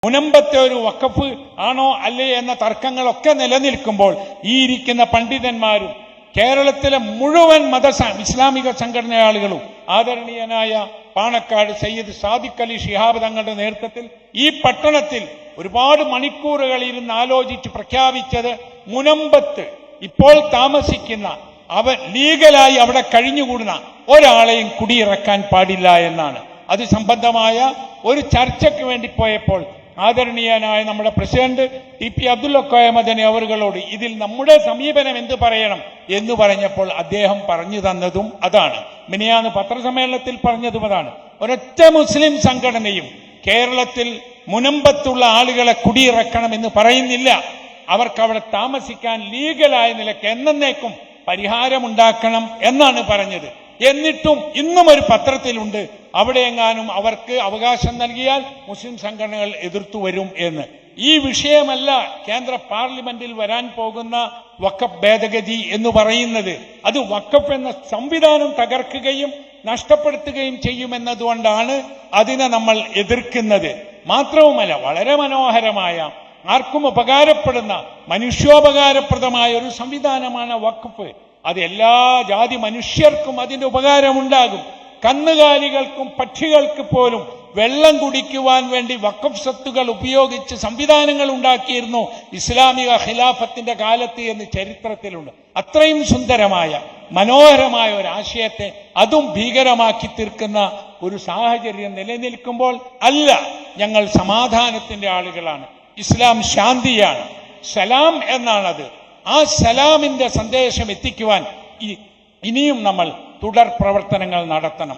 മുനമ്പത്തെ ഒരു വഖഫ് ആണോ അല്ലേ എന്ന തർക്കങ്ങളൊക്കെ നിലനിൽക്കുമ്പോൾ ഈ ഇരിക്കുന്ന പണ്ഡിതന്മാരും കേരളത്തിലെ മുഴുവൻ ഇസ്ലാമിക സംഘടന ആളുകളും ആദരണീയനായ പാണക്കാട് സയ്യിദ് സാദിഖ് അലി ശിഹാബ് തങ്ങളുടെ നേതൃത്വത്തിൽ ഈ പട്ടണത്തിൽ ഒരുപാട് മണിക്കൂറുകൾ ഇരുന്ന് ആലോചിച്ച് പ്രഖ്യാപിച്ചത് മുനമ്പത്ത് ഇപ്പോൾ താമസിക്കുന്ന ലീഗലായി അവിടെ കഴിഞ്ഞുകൂടുന്ന ഒരാളെയും കുടിയിറക്കാൻ പാടില്ല എന്നാണ്. അത് സംബന്ധമായ ഒരു ചർച്ചയ്ക്ക് വേണ്ടി പോയപ്പോൾ ആദരണീയനായ നമ്മുടെ president T P Abdul Madani അവറുകളോട് ഇതിൽ നമ്മുടെ സമീപനം എന്ത് പറയണം എന്ന് പറഞ്ഞപ്പോൾ അദ്ദേഹം പറഞ്ഞു തന്നതും അതാണ്. മിനിയാന്ന് പത്രസമ്മേളനത്തിൽ പറഞ്ഞതും അതാണ്. ഒരൊറ്റ മുസ്ലിം സംഘടനയും കേരളത്തിൽ മുനമ്പത്തുള്ള ആളുകളെ കുടിയിറക്കണം എന്ന് പറയുന്നില്ല. അവർക്ക് അവിടെ താമസിക്കാൻ ലീഗലായ നിലയ്ക്ക് എന്നേക്കും പരിഹാരമുണ്ടാക്കണം എന്നാണ് പറഞ്ഞത്. എന്നിട്ടും ഇന്നും ഒരു പത്രത്തിലുണ്ട് അവിടെയെങ്ങാനും അവർക്ക് അവകാശം നൽകിയാൽ മുസ്ലിം സംഘടനകൾ എതിർത്തു വരും എന്ന്. ഈ വിഷയമല്ല കേന്ദ്ര പാർലമെന്റിൽ വരാൻ പോകുന്ന വഖഫ് ഭേദഗതി എന്ന് പറയുന്നത്. അത് വഖഫ് എന്ന സംവിധാനം തകർക്കുകയും നഷ്ടപ്പെടുത്തുകയും ചെയ്യുമെന്നതുകൊണ്ടാണ് അതിനെ നമ്മൾ എതിർക്കുന്നത്. മാത്രവുമല്ല, വളരെ മനോഹരമായ, ആർക്കും ഉപകാരപ്പെടുന്ന, മനുഷ്യോപകാരപ്രദമായ ഒരു സംവിധാനമാണ് വഖഫ്. അത് എല്ലാ ജാതി മനുഷ്യർക്കും അതിന്റെ ഉപകാരമുണ്ടാകും. കന്നുകാലികൾക്കും പക്ഷികൾക്ക് പോലും വെള്ളം കുടിക്കുവാൻ വേണ്ടി വഖഫ് സ്വത്തുകൾ ഉപയോഗിച്ച് സംവിധാനങ്ങൾ ഉണ്ടാക്കിയിരുന്നു ഇസ്ലാമിക ഖിലാഫത്തിന്റെ കാലത്ത് എന്ന് ചരിത്രത്തിലുണ്ട്. അത്രയും സുന്ദരമായ മനോഹരമായ ഒരു ആശയത്തെ അതും ഭീകരമാക്കി തീർക്കുന്ന ഒരു സാഹചര്യം നിലനിൽക്കുമ്പോൾ അല്ല, ഞങ്ങൾ സമാധാനത്തിന്റെ ആളുകളാണ്, ഇസ്ലാം ശാന്തിയാണ്, സലാം എന്നാണത്. ആ സലാമിന്റെ സന്ദേശം എത്തിക്കുവാൻ ഇനിയും നമ്മൾ തുടർ പ്രവർത്തനങ്ങൾ നടത്തണം.